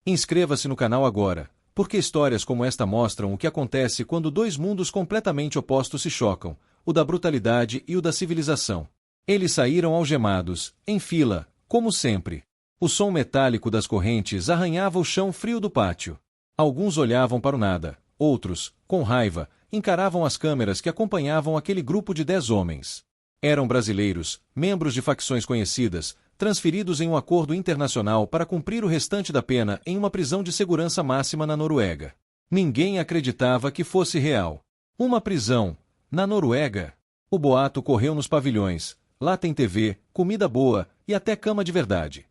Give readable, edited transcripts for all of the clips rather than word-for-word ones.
Inscreva-se no canal agora, porque histórias como esta mostram o que acontece quando dois mundos completamente opostos se chocam, o da brutalidade e o da civilização. Eles saíram algemados, em fila, como sempre. O som metálico das correntes arranhava o chão frio do pátio. Alguns olhavam para o nada, outros, com raiva, encaravam as câmeras que acompanhavam aquele grupo de 10 homens. Eram brasileiros, membros de facções conhecidas, transferidos em um acordo internacional para cumprir o restante da pena em uma prisão de segurança máxima na Noruega. Ninguém acreditava que fosse real. Uma prisão, na Noruega? O boato correu nos pavilhões. Lá tem TV, comida boa e até cama de verdade.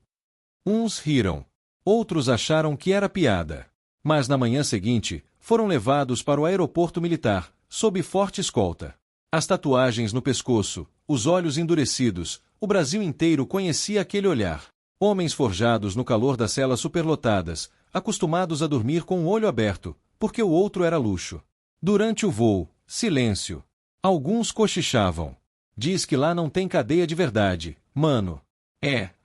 Uns riram. Outros acharam que era piada. Mas na manhã seguinte, foram levados para o aeroporto militar, sob forte escolta. As tatuagens no pescoço, os olhos endurecidos, o Brasil inteiro conhecia aquele olhar. Homens forjados no calor das celas superlotadas, acostumados a dormir com o olho aberto, porque o outro era luxo. Durante o voo, silêncio. Alguns cochichavam. Diz que lá não tem cadeia de verdade, mano.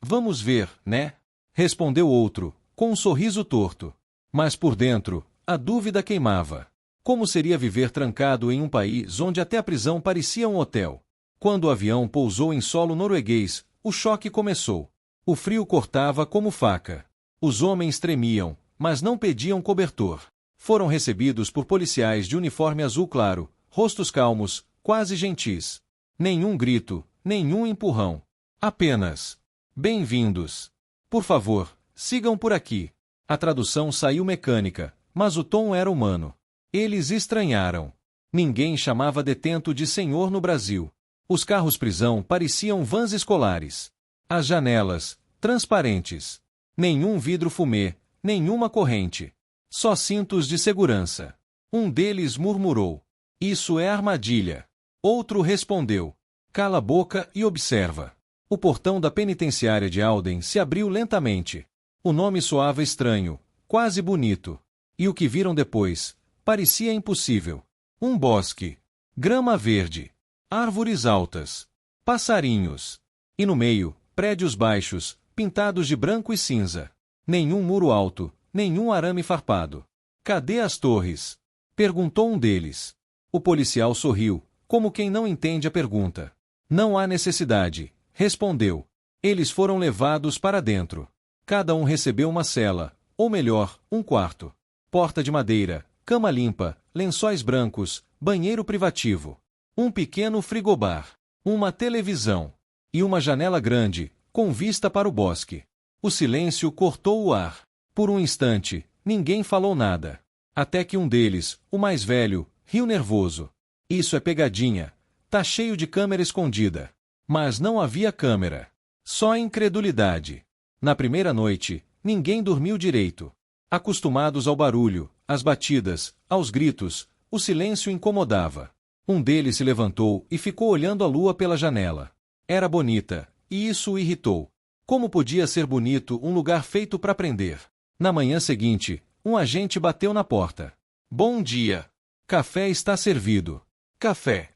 Vamos ver, né? Respondeu outro, com um sorriso torto. Mas por dentro, a dúvida queimava. Como seria viver trancado em um país onde até a prisão parecia um hotel? Quando o avião pousou em solo norueguês, o choque começou. O frio cortava como faca. Os homens tremiam, mas não pediam cobertor. Foram recebidos por policiais de uniforme azul claro, rostos calmos, quase gentis. Nenhum grito, nenhum empurrão. Apenas: bem-vindos. Por favor, sigam por aqui. A tradução saiu mecânica, mas o tom era humano. Eles estranharam. Ninguém chamava detento de senhor no Brasil. Os carros-prisão pareciam vans escolares. As janelas, transparentes. Nenhum vidro fumê, nenhuma corrente. Só cintos de segurança. Um deles murmurou: "Isso é armadilha." Outro respondeu: "Cala a boca e observa." O portão da penitenciária de Alden se abriu lentamente. O nome soava estranho, quase bonito. E o que viram depois parecia impossível. Um bosque. Grama verde. Árvores altas. Passarinhos. E no meio, prédios baixos, pintados de branco e cinza. Nenhum muro alto, nenhum arame farpado. "Cadê as torres?" perguntou um deles. O policial sorriu, como quem não entende a pergunta. "Não há necessidade", respondeu. Eles foram levados para dentro. Cada um recebeu uma cela, ou melhor, um quarto. Porta de madeira, cama limpa, lençóis brancos, banheiro privativo. Um pequeno frigobar. Uma televisão. E uma janela grande, com vista para o bosque. O silêncio cortou o ar. Por um instante, ninguém falou nada. Até que um deles, o mais velho, riu nervoso. "Isso é pegadinha. Tá cheio de câmera escondida." Mas não havia câmera. Só incredulidade. Na primeira noite, ninguém dormiu direito. Acostumados ao barulho, às batidas, aos gritos, o silêncio incomodava. Um deles se levantou e ficou olhando a lua pela janela. Era bonita, e isso o irritou. Como podia ser bonito um lugar feito para prender? Na manhã seguinte, um agente bateu na porta. "Bom dia. Café está servido." Café.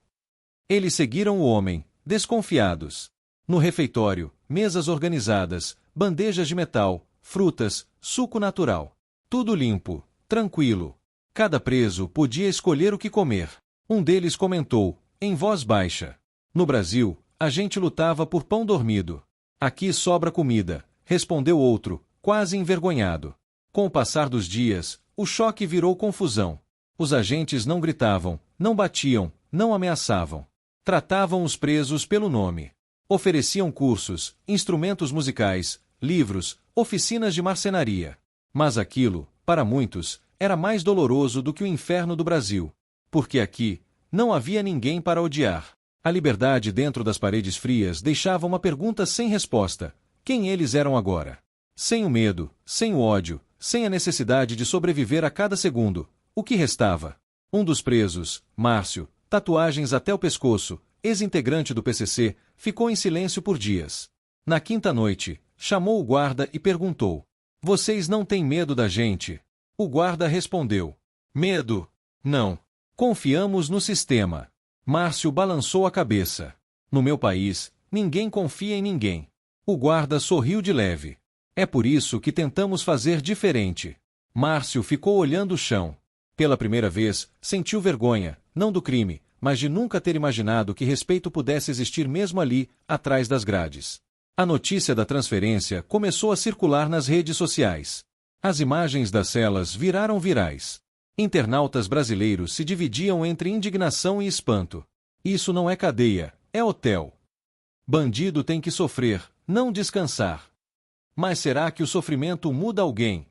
Eles seguiram o homem, desconfiados. No refeitório, mesas organizadas, bandejas de metal, frutas, suco natural. Tudo limpo, tranquilo. Cada preso podia escolher o que comer. Um deles comentou, em voz baixa: "No Brasil, a gente lutava por pão dormido. Aqui sobra comida", respondeu outro, quase envergonhado. Com o passar dos dias, o choque virou confusão. Os agentes não gritavam, não batiam, não ameaçavam. Tratavam os presos pelo nome. Ofereciam cursos, instrumentos musicais, livros, oficinas de marcenaria. Mas aquilo, para muitos, era mais doloroso do que o inferno do Brasil. Porque aqui, não havia ninguém para odiar. A liberdade dentro das paredes frias deixava uma pergunta sem resposta: quem eles eram agora? Sem o medo, sem o ódio, sem a necessidade de sobreviver a cada segundo, o que restava? Um dos presos, Márcio, tatuagens até o pescoço, ex-integrante do PCC, ficou em silêncio por dias. Na quinta noite, chamou o guarda e perguntou: "Vocês não têm medo da gente?" O guarda respondeu: "Medo? Não. Confiamos no sistema." Márcio balançou a cabeça. "No meu país, ninguém confia em ninguém." O guarda sorriu de leve. É por isso que tentamos fazer diferente. Márcio ficou olhando o chão. Pela primeira vez, sentiu vergonha, não do crime, mas de nunca ter imaginado que respeito pudesse existir mesmo ali, atrás das grades. A notícia da transferência começou a circular nas redes sociais. As imagens das celas viraram virais. Internautas brasileiros se dividiam entre indignação e espanto. Isso não é cadeia, é hotel. Bandido tem que sofrer, não descansar. Mas será que o sofrimento muda alguém?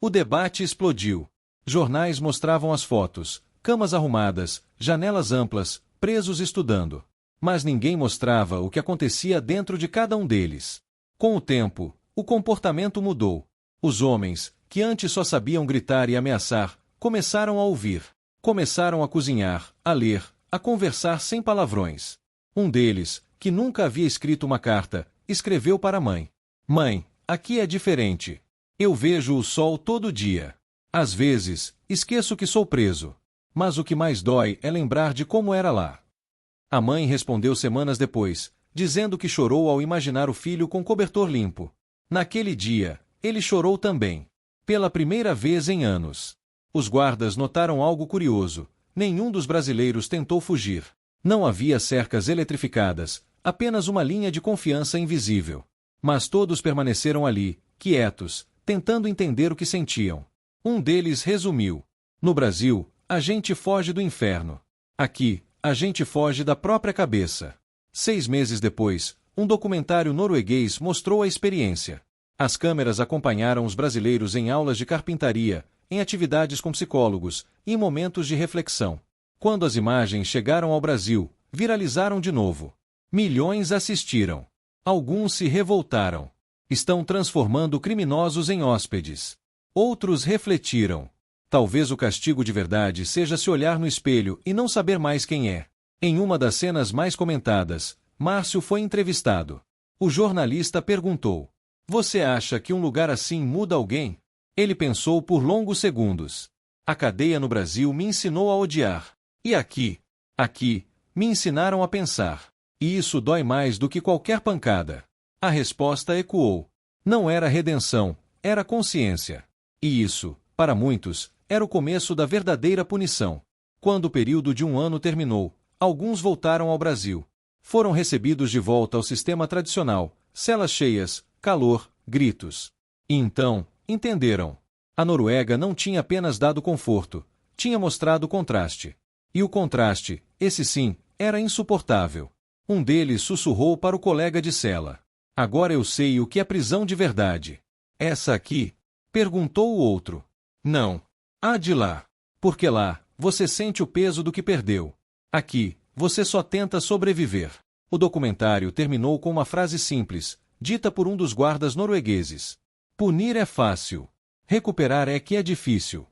O debate explodiu. Jornais mostravam as fotos, camas arrumadas, janelas amplas, presos estudando. Mas ninguém mostrava o que acontecia dentro de cada um deles. Com o tempo, o comportamento mudou. Os homens, que antes só sabiam gritar e ameaçar, começaram a ouvir. Começaram a cozinhar, a ler, a conversar sem palavrões. Um deles, que nunca havia escrito uma carta, escreveu para a mãe. Mãe, aqui é diferente. Eu vejo o sol todo dia. Às vezes, esqueço que sou preso. Mas o que mais dói é lembrar de como era lá. A mãe respondeu semanas depois, dizendo que chorou ao imaginar o filho com cobertor limpo. Naquele dia, ele chorou também. Pela primeira vez em anos. Os guardas notaram algo curioso. Nenhum dos brasileiros tentou fugir. Não havia cercas eletrificadas, apenas uma linha de confiança invisível. Mas todos permaneceram ali, quietos, tentando entender o que sentiam. Um deles resumiu: no Brasil, a gente foge do inferno. Aqui, a gente foge da própria cabeça. 6 meses depois, um documentário norueguês mostrou a experiência. As câmeras acompanharam os brasileiros em aulas de carpintaria, em atividades com psicólogos e em momentos de reflexão. Quando as imagens chegaram ao Brasil, viralizaram de novo. Milhões assistiram. Alguns se revoltaram. Estão transformando criminosos em hóspedes. Outros refletiram. Talvez o castigo de verdade seja se olhar no espelho e não saber mais quem é. Em uma das cenas mais comentadas, Márcio foi entrevistado. O jornalista perguntou: você acha que um lugar assim muda alguém? Ele pensou por longos segundos. A cadeia no Brasil me ensinou a odiar. E aqui? Aqui, me ensinaram a pensar. E isso dói mais do que qualquer pancada. A resposta ecoou. Não era redenção, era consciência. E isso, para muitos, era o começo da verdadeira punição. Quando o período de 1 ano terminou, alguns voltaram ao Brasil. Foram recebidos de volta ao sistema tradicional, celas cheias, calor, gritos. E então, entenderam. A Noruega não tinha apenas dado conforto, tinha mostrado contraste. E o contraste, esse sim, era insuportável. Um deles sussurrou para o colega de cela: agora eu sei o que é prisão de verdade. Essa aqui? Perguntou o outro. Não. A de lá. Porque lá, você sente o peso do que perdeu. Aqui, você só tenta sobreviver. O documentário terminou com uma frase simples, dita por um dos guardas noruegueses: punir é fácil. Recuperar é que é difícil.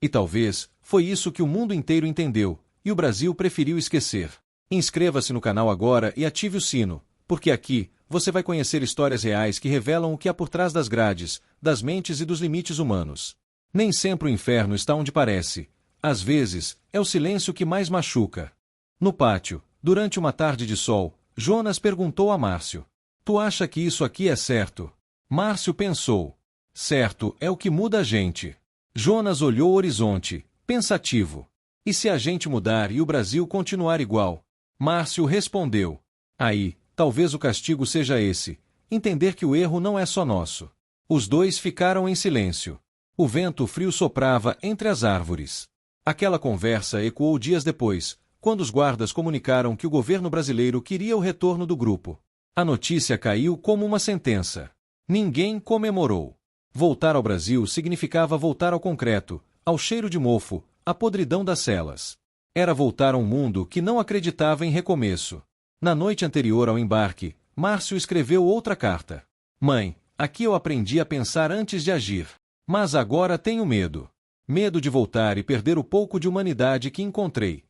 E talvez, foi isso que o mundo inteiro entendeu, e o Brasil preferiu esquecer. Inscreva-se no canal agora e ative o sino, porque aqui, você vai conhecer histórias reais que revelam o que há por trás das grades, das mentes e dos limites humanos. Nem sempre o inferno está onde parece. Às vezes, é o silêncio que mais machuca. No pátio, durante uma tarde de sol, Jonas perguntou a Márcio: tu acha que isso aqui é certo? Márcio pensou: certo é o que muda a gente. Jonas olhou o horizonte, pensativo. E se a gente mudar e o Brasil continuar igual? Márcio respondeu: aí, talvez o castigo seja esse, entender que o erro não é só nosso. Os dois ficaram em silêncio. O vento frio soprava entre as árvores. Aquela conversa ecoou dias depois, quando os guardas comunicaram que o governo brasileiro queria o retorno do grupo. A notícia caiu como uma sentença. Ninguém comemorou. Voltar ao Brasil significava voltar ao concreto, ao cheiro de mofo, à podridão das celas. Era voltar a um mundo que não acreditava em recomeço. Na noite anterior ao embarque, Márcio escreveu outra carta. Mãe, aqui eu aprendi a pensar antes de agir. Mas agora tenho medo. Medo de voltar e perder o pouco de humanidade que encontrei.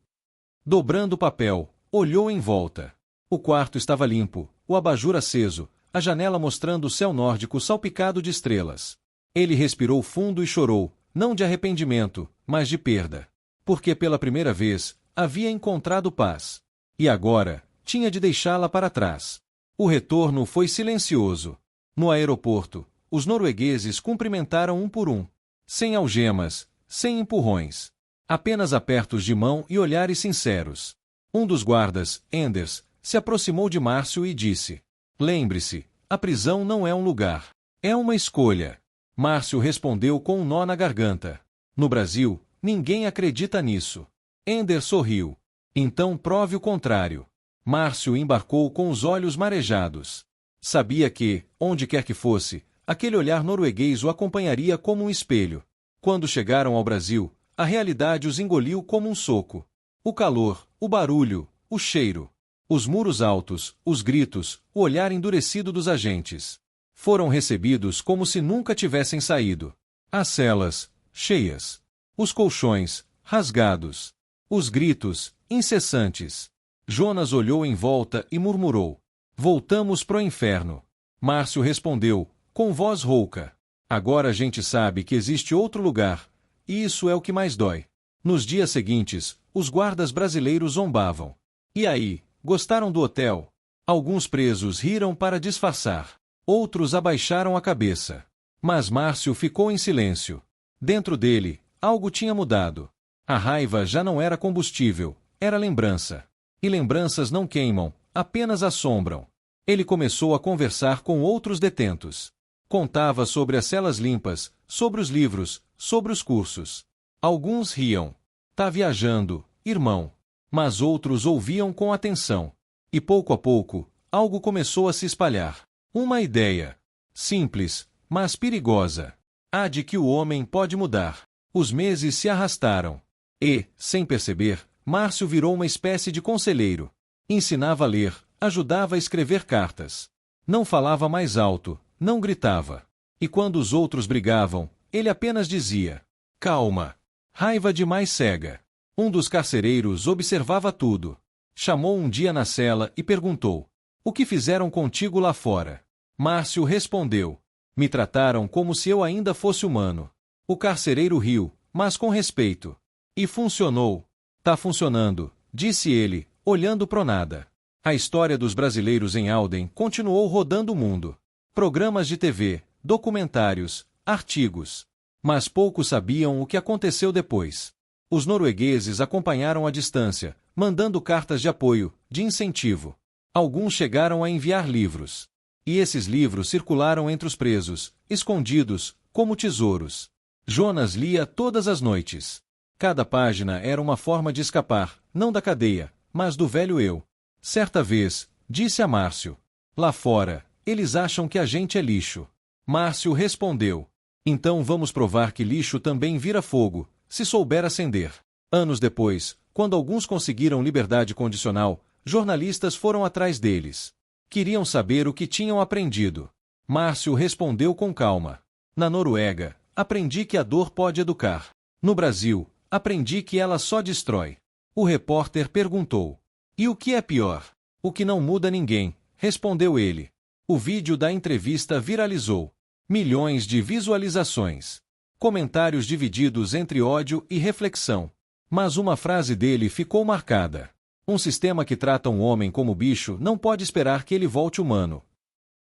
Dobrando o papel, olhou em volta. O quarto estava limpo, o abajur aceso, a janela mostrando o céu nórdico salpicado de estrelas. Ele respirou fundo e chorou, não de arrependimento, mas de perda. Porque pela primeira vez, havia encontrado paz. E agora, tinha de deixá-la para trás. O retorno foi silencioso. No aeroporto, os noruegueses cumprimentaram um por um. Sem algemas, sem empurrões. Apenas apertos de mão e olhares sinceros. Um dos guardas, Enders, se aproximou de Márcio e disse: "Lembre-se, a prisão não é um lugar. É uma escolha." Márcio respondeu com um nó na garganta. "No Brasil, ninguém acredita nisso." Enders sorriu. "Então prove o contrário." Márcio embarcou com os olhos marejados. Sabia que, onde quer que fosse, aquele olhar norueguês o acompanharia como um espelho. Quando chegaram ao Brasil, a realidade os engoliu como um soco. O calor, o barulho, o cheiro. Os muros altos, os gritos, o olhar endurecido dos agentes. Foram recebidos como se nunca tivessem saído. As celas, cheias. Os colchões, rasgados. Os gritos, incessantes. Jonas olhou em volta e murmurou: "Voltamos pro inferno." Márcio respondeu, com voz rouca: "Agora a gente sabe que existe outro lugar, e isso é o que mais dói." Nos dias seguintes, os guardas brasileiros zombavam. "E aí, gostaram do hotel?" Alguns presos riram para disfarçar. Outros abaixaram a cabeça. Mas Márcio ficou em silêncio. Dentro dele, algo tinha mudado. A raiva já não era combustível, era lembrança. E lembranças não queimam, apenas assombram. Ele começou a conversar com outros detentos. Contava sobre as celas limpas, sobre os livros, sobre os cursos. Alguns riam. "Tá viajando, irmão." Mas outros ouviam com atenção. E pouco a pouco, algo começou a se espalhar. Uma ideia. Simples, mas perigosa. A de que o homem pode mudar. Os meses se arrastaram. E, sem perceber, Márcio virou uma espécie de conselheiro. Ensinava a ler, ajudava a escrever cartas. Não falava mais alto, não gritava. E quando os outros brigavam, ele apenas dizia: "Calma." Raiva demais cega. Um dos carcereiros observava tudo. Chamou um dia na cela e perguntou: "O que fizeram contigo lá fora?" Márcio respondeu: "Me trataram como se eu ainda fosse humano." O carcereiro riu, mas com respeito. "E funcionou." "Tá funcionando", disse ele, olhando pro nada. A história dos brasileiros em Auden continuou rodando o mundo. Programas de TV, documentários, artigos. Mas poucos sabiam o que aconteceu depois. Os noruegueses acompanharam à distância, mandando cartas de apoio, de incentivo. Alguns chegaram a enviar livros. E esses livros circularam entre os presos, escondidos, como tesouros. Jonas lia todas as noites. Cada página era uma forma de escapar, não da cadeia, mas do velho eu. Certa vez, disse a Márcio: "Lá fora, eles acham que a gente é lixo." Márcio respondeu: "Então vamos provar que lixo também vira fogo, se souber acender." Anos depois, quando alguns conseguiram liberdade condicional, jornalistas foram atrás deles. Queriam saber o que tinham aprendido. Márcio respondeu com calma: "Na Noruega, aprendi que a dor pode educar. No Brasil, aprendi que ela só destrói." O repórter perguntou: "E o que é pior?" "O que não muda ninguém", respondeu ele. O vídeo da entrevista viralizou. Milhões de visualizações. Comentários divididos entre ódio e reflexão. Mas uma frase dele ficou marcada: "Um sistema que trata um homem como bicho não pode esperar que ele volte humano."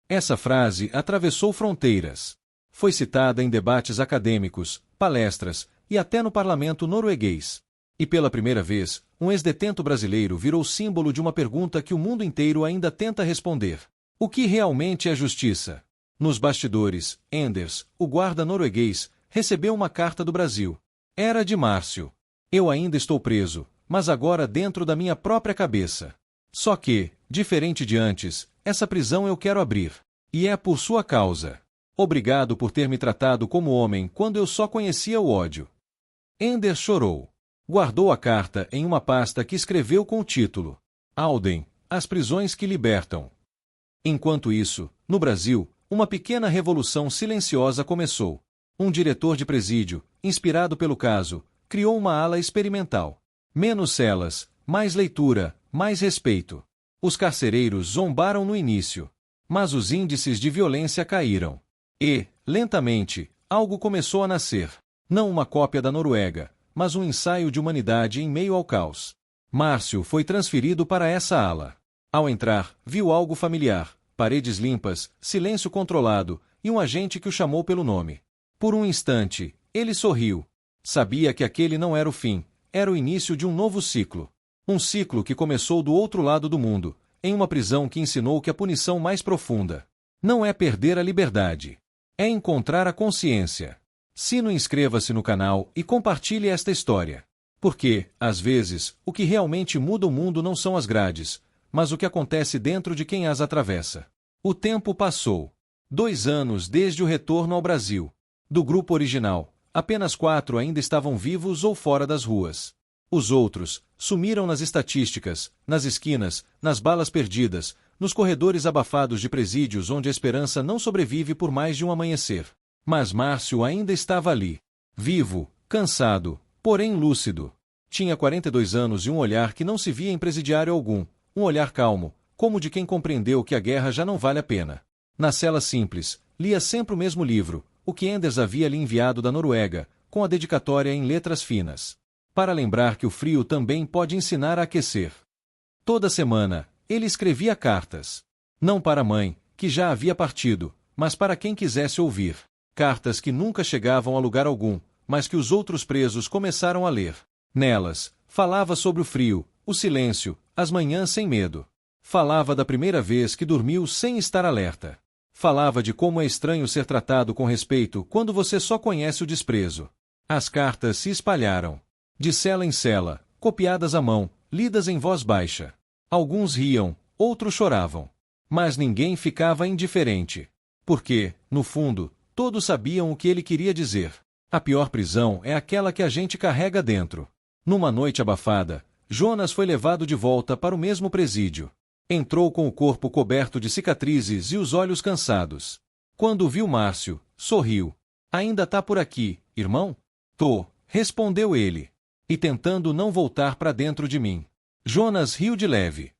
Essa frase atravessou fronteiras. Foi citada em debates acadêmicos, palestras e até no parlamento norueguês. E pela primeira vez, um ex-detento brasileiro virou símbolo de uma pergunta que o mundo inteiro ainda tenta responder: o que realmente é justiça? Nos bastidores, Enders, o guarda norueguês, recebeu uma carta do Brasil. Era de Márcio. "Eu ainda estou preso, mas agora dentro da minha própria cabeça. Só que, diferente de antes, essa prisão eu quero abrir. E é por sua causa. Obrigado por ter me tratado como homem quando eu só conhecia o ódio." Enders chorou. Guardou a carta em uma pasta que escreveu com o título: "Auden, as prisões que libertam." Enquanto isso, no Brasil, uma pequena revolução silenciosa começou. Um diretor de presídio, inspirado pelo caso, criou uma ala experimental. Menos celas, mais leitura, mais respeito. Os carcereiros zombaram no início. Mas os índices de violência caíram. E, lentamente, algo começou a nascer. Não uma cópia da Noruega, mas um ensaio de humanidade em meio ao caos. Márcio foi transferido para essa ala. Ao entrar, viu algo familiar: paredes limpas, silêncio controlado, e um agente que o chamou pelo nome. Por um instante, ele sorriu. Sabia que aquele não era o fim, era o início de um novo ciclo. Um ciclo que começou do outro lado do mundo, em uma prisão que ensinou que a punição mais profunda não é perder a liberdade, é encontrar a consciência. Inscreva-se no canal e compartilhe esta história. Porque, às vezes, o que realmente muda o mundo não são as grades, mas o que acontece dentro de quem as atravessa. O tempo passou. 2 anos desde o retorno ao Brasil. Do grupo original, apenas 4 ainda estavam vivos ou fora das ruas. Os outros sumiram nas estatísticas, nas esquinas, nas balas perdidas, nos corredores abafados de presídios onde a esperança não sobrevive por mais de um amanhecer. Mas Márcio ainda estava ali. Vivo, cansado, porém lúcido. Tinha 42 anos e um olhar que não se via em presidiário algum, um olhar calmo, como de quem compreendeu que a guerra já não vale a pena. Na cela simples, lia sempre o mesmo livro, o que Enders havia lhe enviado da Noruega, com a dedicatória em letras finas. Para lembrar que o frio também pode ensinar a aquecer. Toda semana, ele escrevia cartas. Não para a mãe, que já havia partido, mas para quem quisesse ouvir. Cartas que nunca chegavam a lugar algum, mas que os outros presos começaram a ler. Nelas, falava sobre o frio, o silêncio, as manhãs sem medo. Falava da primeira vez que dormiu sem estar alerta. Falava de como é estranho ser tratado com respeito quando você só conhece o desprezo. As cartas se espalharam. De cela em cela, copiadas à mão, lidas em voz baixa. Alguns riam, outros choravam. Mas ninguém ficava indiferente. Porque, no fundo, todos sabiam o que ele queria dizer. A pior prisão é aquela que a gente carrega dentro. Numa noite abafada, Jonas foi levado de volta para o mesmo presídio. Entrou com o corpo coberto de cicatrizes e os olhos cansados. Quando viu Márcio, sorriu. Ainda tá por aqui, irmão? Tô, respondeu ele. E tentando não voltar para dentro de mim. Jonas riu de leve.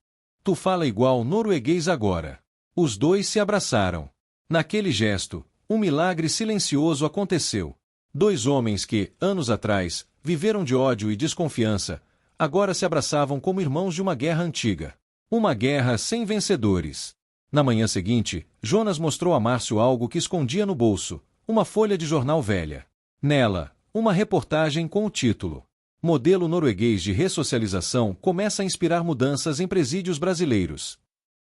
Tu fala igual norueguês agora. Os dois se abraçaram. Naquele gesto, um milagre silencioso aconteceu. 2 homens que, anos atrás, viveram de ódio e desconfiança, agora se abraçavam como irmãos de uma guerra antiga. Uma guerra sem vencedores. Na manhã seguinte, Jonas mostrou a Márcio algo que escondia no bolso, uma folha de jornal velha. Nela, uma reportagem com o título: Modelo norueguês de ressocialização começa a inspirar mudanças em presídios brasileiros.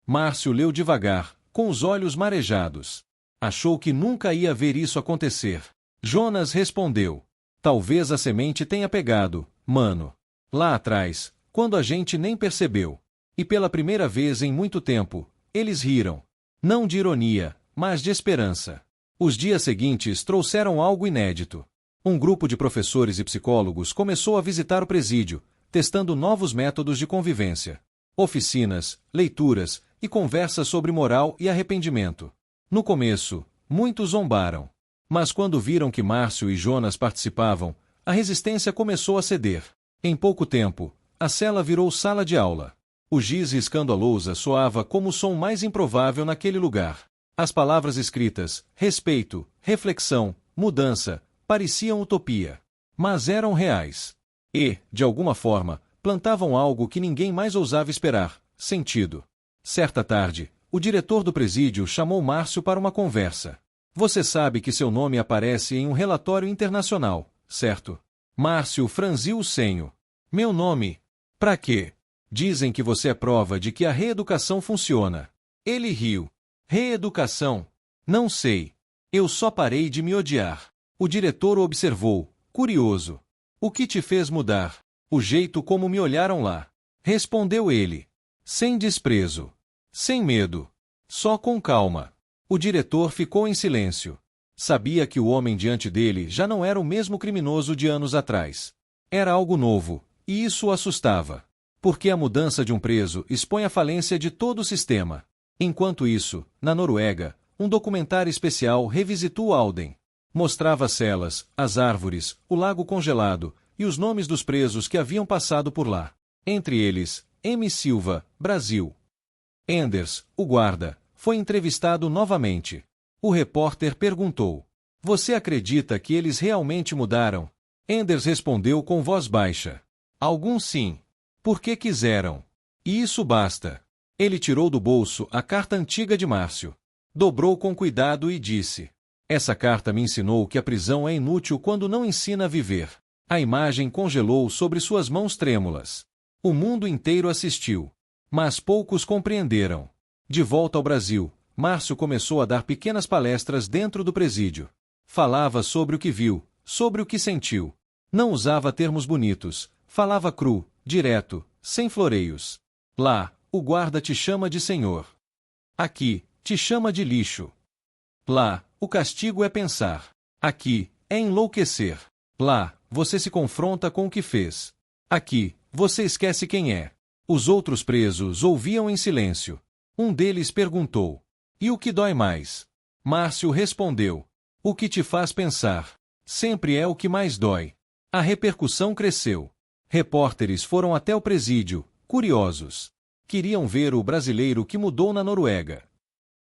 Márcio leu devagar, com os olhos marejados. Achou que nunca ia ver isso acontecer. Jonas respondeu: talvez a semente tenha pegado, mano. Lá atrás, quando a gente nem percebeu. E pela primeira vez em muito tempo, eles riram. Não de ironia, mas de esperança. Os dias seguintes trouxeram algo inédito. Um grupo de professores e psicólogos começou a visitar o presídio, testando novos métodos de convivência. Oficinas, leituras e conversas sobre moral e arrependimento. No começo, muitos zombaram. Mas quando viram que Márcio e Jonas participavam, a resistência começou a ceder. Em pouco tempo, a cela virou sala de aula. O giz riscando a lousa soava como o som mais improvável naquele lugar. As palavras escritas, respeito, reflexão, mudança, pareciam utopia. Mas eram reais. E, de alguma forma, plantavam algo que ninguém mais ousava esperar: sentido. Certa tarde, o diretor do presídio chamou Márcio para uma conversa. Você sabe que seu nome aparece em um relatório internacional, certo? Márcio franziu o senho. Meu nome? Pra quê? Dizem que você é prova de que a reeducação funciona. Ele riu. Reeducação? Não sei. Eu só parei de me odiar. O diretor o observou, curioso. O que te fez mudar? O jeito como me olharam lá. Respondeu ele. Sem desprezo. Sem medo. Só com calma. O diretor ficou em silêncio. Sabia que o homem diante dele já não era o mesmo criminoso de anos atrás. Era algo novo, e isso o assustava. Porque a mudança de um preso expõe a falência de todo o sistema. Enquanto isso, na Noruega, um documentário especial revisitou Alden. Mostrava as celas, as árvores, o lago congelado e os nomes dos presos que haviam passado por lá. Entre eles, M. Silva, Brasil. Enders, o guarda, foi entrevistado novamente. O repórter perguntou: você acredita que eles realmente mudaram? Enders respondeu com voz baixa: alguns sim. Porque quiseram. E isso basta. Ele tirou do bolso a carta antiga de Márcio. Dobrou com cuidado e disse: Essa carta me ensinou que a prisão é inútil quando não ensina a viver. A imagem congelou sobre suas mãos trêmulas. O mundo inteiro assistiu. Mas poucos compreenderam. De volta ao Brasil, Márcio começou a dar pequenas palestras dentro do presídio. Falava sobre o que viu, sobre o que sentiu. Não usava termos bonitos, falava cru, direto, sem floreios. Lá, o guarda te chama de senhor. Aqui, te chama de lixo. Lá, o castigo é pensar. Aqui, é enlouquecer. Lá, você se confronta com o que fez. Aqui, você esquece quem é. Os outros presos ouviam em silêncio. Um deles perguntou: E o que dói mais? Márcio respondeu: O que te faz pensar. Sempre é o que mais dói. A repercussão cresceu. Repórteres foram até o presídio, curiosos. Queriam ver o brasileiro que mudou na Noruega.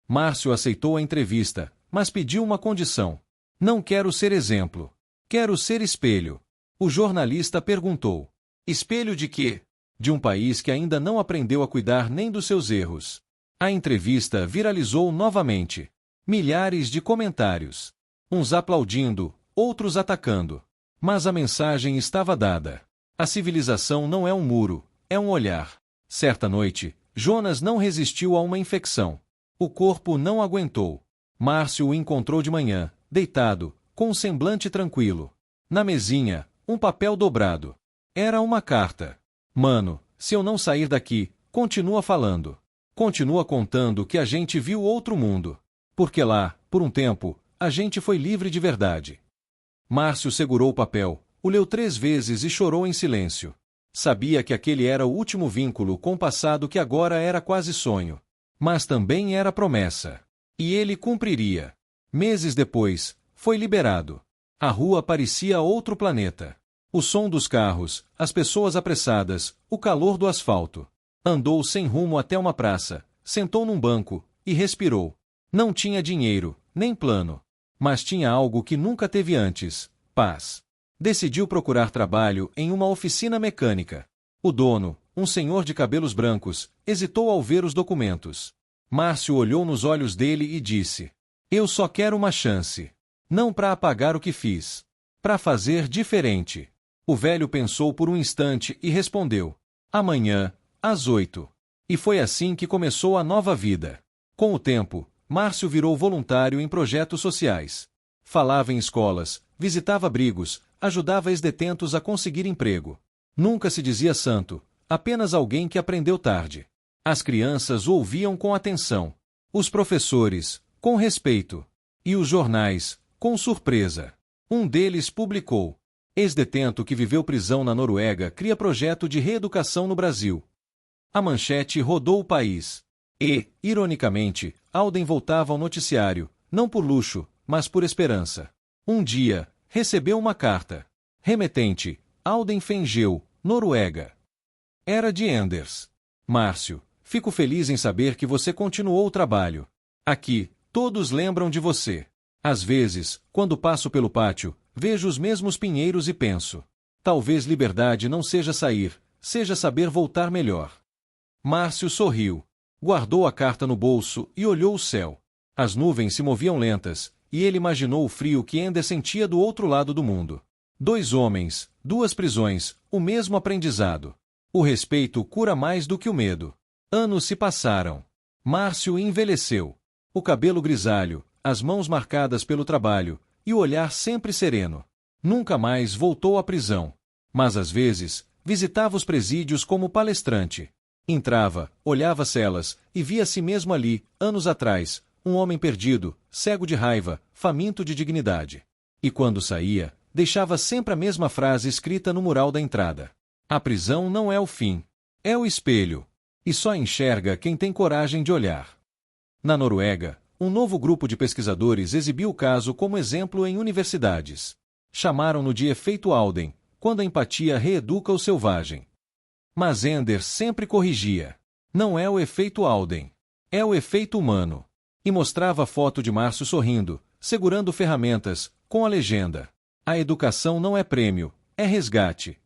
Márcio aceitou a entrevista, mas pediu uma condição. Não quero ser exemplo. Quero ser espelho. O jornalista perguntou: Espelho de quê? De um país que ainda não aprendeu a cuidar nem dos seus erros. A entrevista viralizou novamente. Milhares de comentários. Uns aplaudindo, outros atacando. Mas a mensagem estava dada. A civilização não é um muro, é um olhar. Certa noite, Jonas não resistiu a uma infecção. O corpo não aguentou. Márcio o encontrou de manhã, deitado, com um semblante tranquilo. Na mesinha, um papel dobrado. Era uma carta. Mano, se eu não sair daqui, continua falando. Continua contando que a gente viu outro mundo. Porque lá, por um tempo, a gente foi livre de verdade. Márcio segurou o papel, o leu 3 vezes e chorou em silêncio. Sabia que aquele era o último vínculo com o passado que agora era quase sonho. Mas também era promessa. E ele cumpriria. Meses depois, foi liberado. A rua parecia outro planeta. O som dos carros, as pessoas apressadas, o calor do asfalto. Andou sem rumo até uma praça, sentou num banco e respirou. Não tinha dinheiro, nem plano. Mas tinha algo que nunca teve antes: paz. Decidiu procurar trabalho em uma oficina mecânica. O dono, um senhor de cabelos brancos, hesitou ao ver os documentos. Márcio olhou nos olhos dele e disse: Eu só quero uma chance. Não para apagar o que fiz. Para fazer diferente. O velho pensou por um instante e respondeu: Amanhã, às 8. E foi assim que começou a nova vida. Com o tempo, Márcio virou voluntário em projetos sociais. Falava em escolas, visitava abrigos, ajudava ex-detentos a conseguir emprego. Nunca se dizia santo, apenas alguém que aprendeu tarde. As crianças o ouviam com atenção. Os professores, com respeito. E os jornais, com surpresa. Um deles publicou: Ex-detento que viveu prisão na Noruega cria projeto de reeducação no Brasil. A manchete rodou o país. E, ironicamente, Alden voltava ao noticiário, não por luxo, mas por esperança. Um dia, recebeu uma carta. Remetente: Alden Fengel, Noruega. Era de Enders. Márcio, fico feliz em saber que você continuou o trabalho. Aqui, todos lembram de você. Às vezes, quando passo pelo pátio, vejo os mesmos pinheiros e penso: talvez liberdade não seja sair, seja saber voltar melhor. Márcio sorriu. Guardou a carta no bolso e olhou o céu. As nuvens se moviam lentas, e ele imaginou o frio que Ender sentia do outro lado do mundo. 2 homens, 2 prisões, o mesmo aprendizado. O respeito cura mais do que o medo. Anos se passaram. Márcio envelheceu. O cabelo grisalho, as mãos marcadas pelo trabalho, e o olhar sempre sereno. Nunca mais voltou à prisão. Mas às vezes, visitava os presídios como palestrante. Entrava, olhava celas, e via a si mesmo ali, anos atrás, um homem perdido, cego de raiva, faminto de dignidade. E quando saía, deixava sempre a mesma frase escrita no mural da entrada: A prisão não é o fim. É o espelho. E só enxerga quem tem coragem de olhar. Na Noruega, um novo grupo de pesquisadores exibiu o caso como exemplo em universidades. Chamaram-no de efeito Alden, quando a empatia reeduca o selvagem. Mas Ender sempre corrigia: não é o efeito Alden. É o efeito humano. E mostrava a foto de Márcio sorrindo, segurando ferramentas, com a legenda: A educação não é prêmio, é resgate.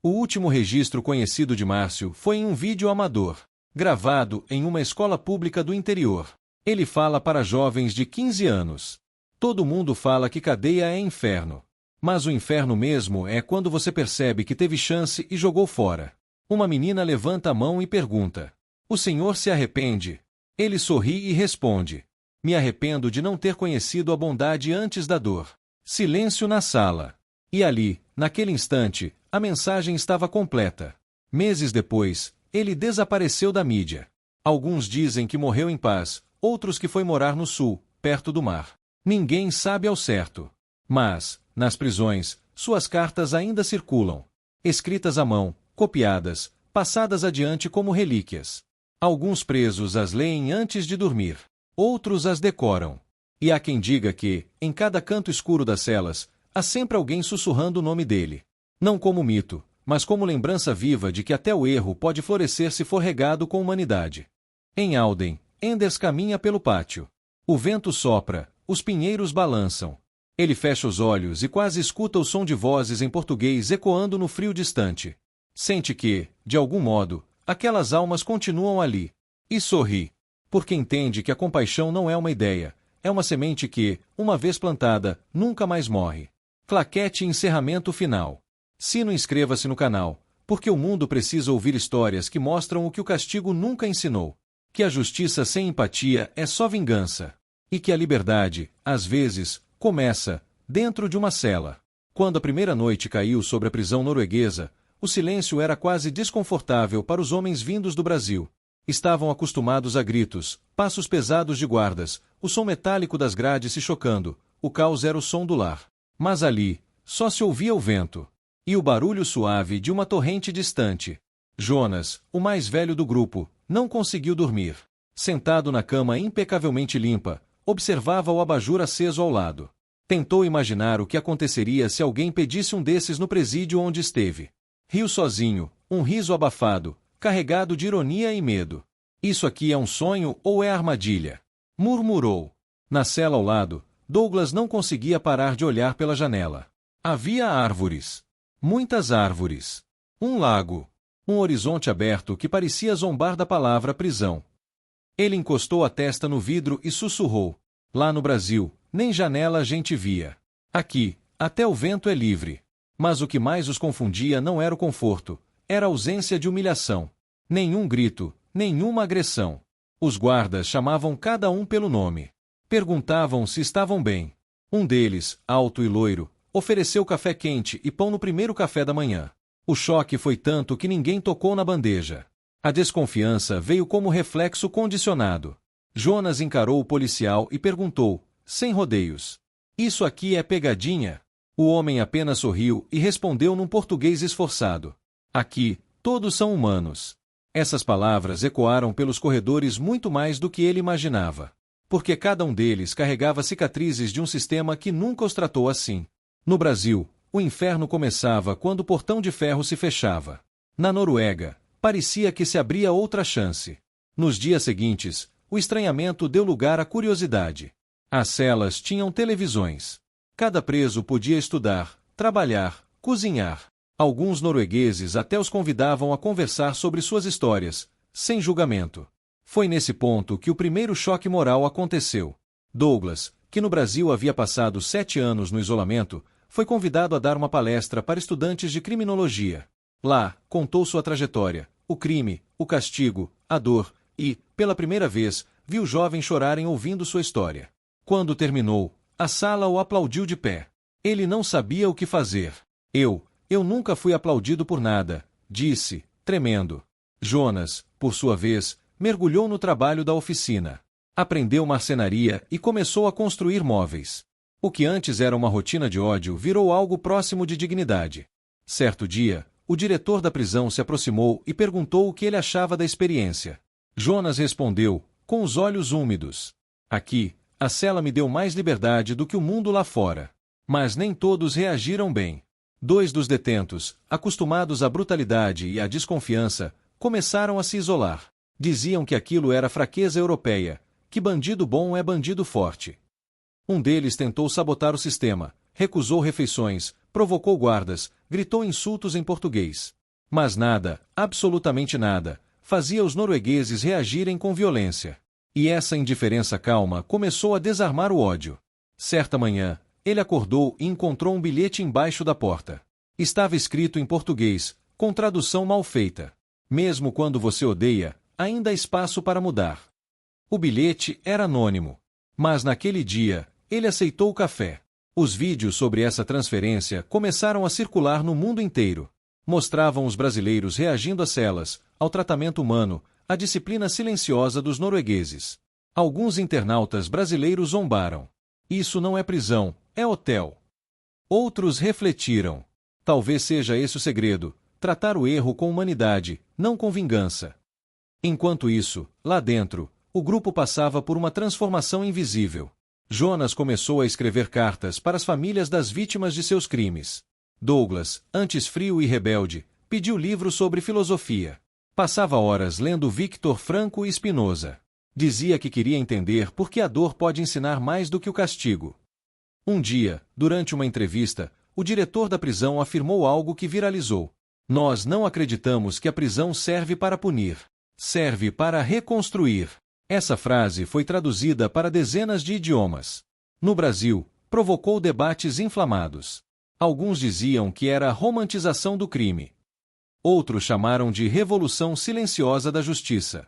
O último registro conhecido de Márcio foi em um vídeo amador. Gravado em uma escola pública do interior. Ele fala para jovens de 15 anos. Todo mundo fala que cadeia é inferno. Mas o inferno mesmo é quando você percebe que teve chance e jogou fora. Uma menina levanta a mão e pergunta: "O senhor se arrepende?" Ele sorri e responde: "Me arrependo de não ter conhecido a bondade antes da dor." Silêncio na sala. E ali, naquele instante, a mensagem estava completa. Meses depois, ele desapareceu da mídia. Alguns dizem que morreu em paz, outros que foi morar no sul, perto do mar. Ninguém sabe ao certo. Mas, nas prisões, suas cartas ainda circulam. Escritas à mão, copiadas, passadas adiante como relíquias. Alguns presos as leem antes de dormir. Outros as decoram. E há quem diga que, em cada canto escuro das celas, há sempre alguém sussurrando o nome dele. Não como mito, mas como lembrança viva de que até o erro pode florescer se for regado com humanidade. Em Alden, Enders caminha pelo pátio. O vento sopra, os pinheiros balançam. Ele fecha os olhos e quase escuta o som de vozes em português ecoando no frio distante. Sente que, de algum modo, aquelas almas continuam ali. E sorri. Porque entende que a compaixão não é uma ideia, é uma semente que, uma vez plantada, nunca mais morre. Claquete e encerramento final. Sino, inscreva-se no canal, porque o mundo precisa ouvir histórias que mostram o que o castigo nunca ensinou. Que a justiça sem empatia é só vingança. E que a liberdade, às vezes, começa dentro de uma cela. Quando a primeira noite caiu sobre a prisão norueguesa, o silêncio era quase desconfortável para os homens vindos do Brasil. Estavam acostumados a gritos, passos pesados de guardas, o som metálico das grades se chocando, o caos era o som do lar. Mas ali, só se ouvia o vento. E o barulho suave de uma torrente distante. Jonas, o mais velho do grupo, não conseguiu dormir. Sentado na cama impecavelmente limpa, observava o abajur aceso ao lado. Tentou imaginar o que aconteceria se alguém pedisse um desses no presídio onde esteve. Riu sozinho, um riso abafado, carregado de ironia e medo. "Isso aqui é um sonho ou é armadilha?" murmurou. Na cela ao lado, Douglas não conseguia parar de olhar pela janela. Havia árvores. Muitas árvores. Um lago. Um horizonte aberto que parecia zombar da palavra prisão. Ele encostou a testa no vidro e sussurrou: "Lá no Brasil, nem janela a gente via. Aqui, até o vento é livre." Mas o que mais os confundia não era o conforto, era a ausência de humilhação. Nenhum grito, nenhuma agressão. Os guardas chamavam cada um pelo nome. Perguntavam se estavam bem. Um deles, alto e loiro, ofereceu café quente e pão no primeiro café da manhã. O choque foi tanto que ninguém tocou na bandeja. A desconfiança veio como reflexo condicionado. Jonas encarou o policial e perguntou, sem rodeios: "Isso aqui é pegadinha?" O homem apenas sorriu e respondeu num português esforçado: "Aqui, todos são humanos." Essas palavras ecoaram pelos corredores muito mais do que ele imaginava. Porque cada um deles carregava cicatrizes de um sistema que nunca os tratou assim. No Brasil, o inferno começava quando o portão de ferro se fechava. Na Noruega, parecia que se abria outra chance. Nos dias seguintes, o estranhamento deu lugar à curiosidade. As celas tinham televisões. Cada preso podia estudar, trabalhar, cozinhar. Alguns noruegueses até os convidavam a conversar sobre suas histórias, sem julgamento. Foi nesse ponto que o primeiro choque moral aconteceu. Douglas, que no Brasil havia passado 7 anos no isolamento, foi convidado a dar uma palestra para estudantes de criminologia. Lá, contou sua trajetória, o crime, o castigo, a dor, e, pela primeira vez, viu jovens chorarem ouvindo sua história. Quando terminou, a sala o aplaudiu de pé. Ele não sabia o que fazer. Eu nunca fui aplaudido por nada, disse, tremendo. Jonas, por sua vez, mergulhou no trabalho da oficina. Aprendeu marcenaria e começou a construir móveis. O que antes era uma rotina de ódio virou algo próximo de dignidade. Certo dia, o diretor da prisão se aproximou e perguntou o que ele achava da experiência. Jonas respondeu, com os olhos úmidos: "Aqui, a cela me deu mais liberdade do que o mundo lá fora." Mas nem todos reagiram bem. 2 dos detentos, acostumados à brutalidade e à desconfiança, começaram a se isolar. Diziam que aquilo era fraqueza europeia, que bandido bom é bandido forte. Um deles tentou sabotar o sistema, recusou refeições, provocou guardas, gritou insultos em português. Mas nada, absolutamente nada, fazia os noruegueses reagirem com violência. E essa indiferença calma começou a desarmar o ódio. Certa manhã, ele acordou e encontrou um bilhete embaixo da porta. Estava escrito em português, com tradução mal feita. Mesmo quando você odeia, ainda há espaço para mudar. O bilhete era anônimo. Mas naquele dia, ele aceitou o café. Os vídeos sobre essa transferência começaram a circular no mundo inteiro. Mostravam os brasileiros reagindo às celas, ao tratamento humano, à disciplina silenciosa dos noruegueses. Alguns internautas brasileiros zombaram. Isso não é prisão, é hotel. Outros refletiram. Talvez seja esse o segredo, tratar o erro com humanidade, não com vingança. Enquanto isso, lá dentro, o grupo passava por uma transformação invisível. Jonas começou a escrever cartas para as famílias das vítimas de seus crimes. Douglas, antes frio e rebelde, pediu livros sobre filosofia. Passava horas lendo Victor Franco e Spinoza. Dizia que queria entender por que a dor pode ensinar mais do que o castigo. Um dia, durante uma entrevista, o diretor da prisão afirmou algo que viralizou. Nós não acreditamos que a prisão serve para punir. Serve para reconstruir. Essa frase foi traduzida para dezenas de idiomas. No Brasil, provocou debates inflamados. Alguns diziam que era a romantização do crime. Outros chamaram de revolução silenciosa da justiça.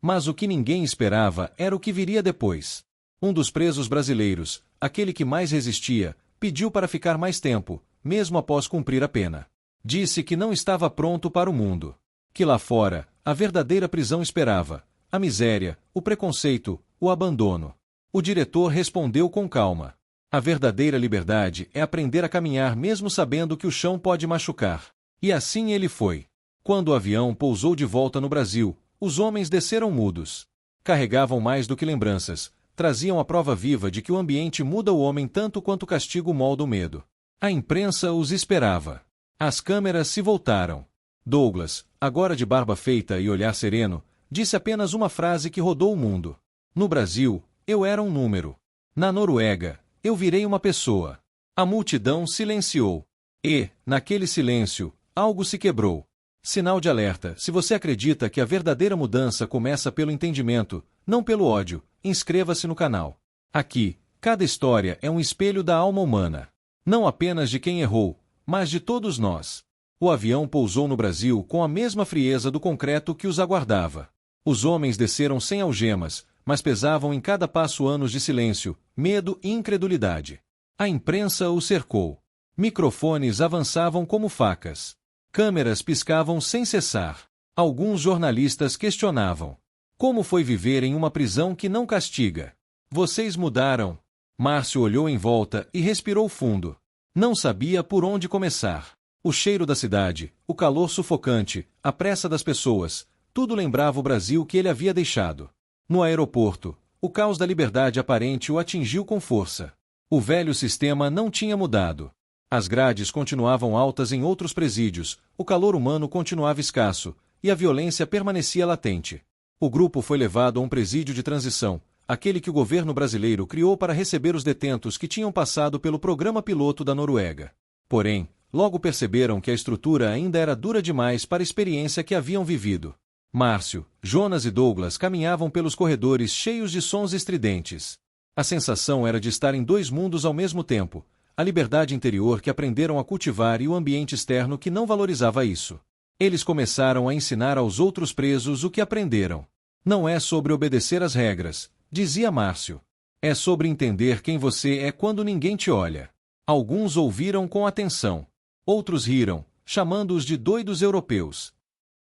Mas o que ninguém esperava era o que viria depois. Um dos presos brasileiros, aquele que mais resistia, pediu para ficar mais tempo, mesmo após cumprir a pena. Disse que não estava pronto para o mundo. Que lá fora, a verdadeira prisão esperava. A miséria, o preconceito, o abandono. O diretor respondeu com calma. A verdadeira liberdade é aprender a caminhar mesmo sabendo que o chão pode machucar. E assim ele foi. Quando o avião pousou de volta no Brasil, os homens desceram mudos. Carregavam mais do que lembranças, traziam a prova viva de que o ambiente muda o homem tanto quanto o castigo molda o medo. A imprensa os esperava. As câmeras se voltaram. Douglas, agora de barba feita e olhar sereno, disse apenas uma frase que rodou o mundo. No Brasil, eu era um número. Na Noruega, eu virei uma pessoa. A multidão silenciou. E, naquele silêncio, algo se quebrou. Sinal de alerta: se você acredita que a verdadeira mudança começa pelo entendimento, não pelo ódio, inscreva-se no canal. Aqui, cada história é um espelho da alma humana. Não apenas de quem errou, mas de todos nós. O avião pousou no Brasil com a mesma frieza do concreto que os aguardava. Os homens desceram sem algemas, mas pesavam em cada passo anos de silêncio, medo e incredulidade. A imprensa o cercou. Microfones avançavam como facas. Câmeras piscavam sem cessar. Alguns jornalistas questionavam. Como foi viver em uma prisão que não castiga? Vocês mudaram. Márcio olhou em volta e respirou fundo. Não sabia por onde começar. O cheiro da cidade, o calor sufocante, a pressa das pessoas, tudo lembrava o Brasil que ele havia deixado. No aeroporto, o caos da liberdade aparente o atingiu com força. O velho sistema não tinha mudado. As grades continuavam altas em outros presídios, o calor humano continuava escasso, e a violência permanecia latente. O grupo foi levado a um presídio de transição, aquele que o governo brasileiro criou para receber os detentos que tinham passado pelo programa piloto da Noruega. Porém, logo perceberam que a estrutura ainda era dura demais para a experiência que haviam vivido. Márcio, Jonas e Douglas caminhavam pelos corredores cheios de sons estridentes. A sensação era de estar em dois mundos ao mesmo tempo, a liberdade interior que aprenderam a cultivar e o ambiente externo que não valorizava isso. Eles começaram a ensinar aos outros presos o que aprenderam. Não é sobre obedecer às regras, dizia Márcio. É sobre entender quem você é quando ninguém te olha. Alguns ouviram com atenção. Outros riram, chamando-os de doidos europeus.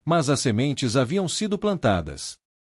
Mas as sementes haviam sido plantadas.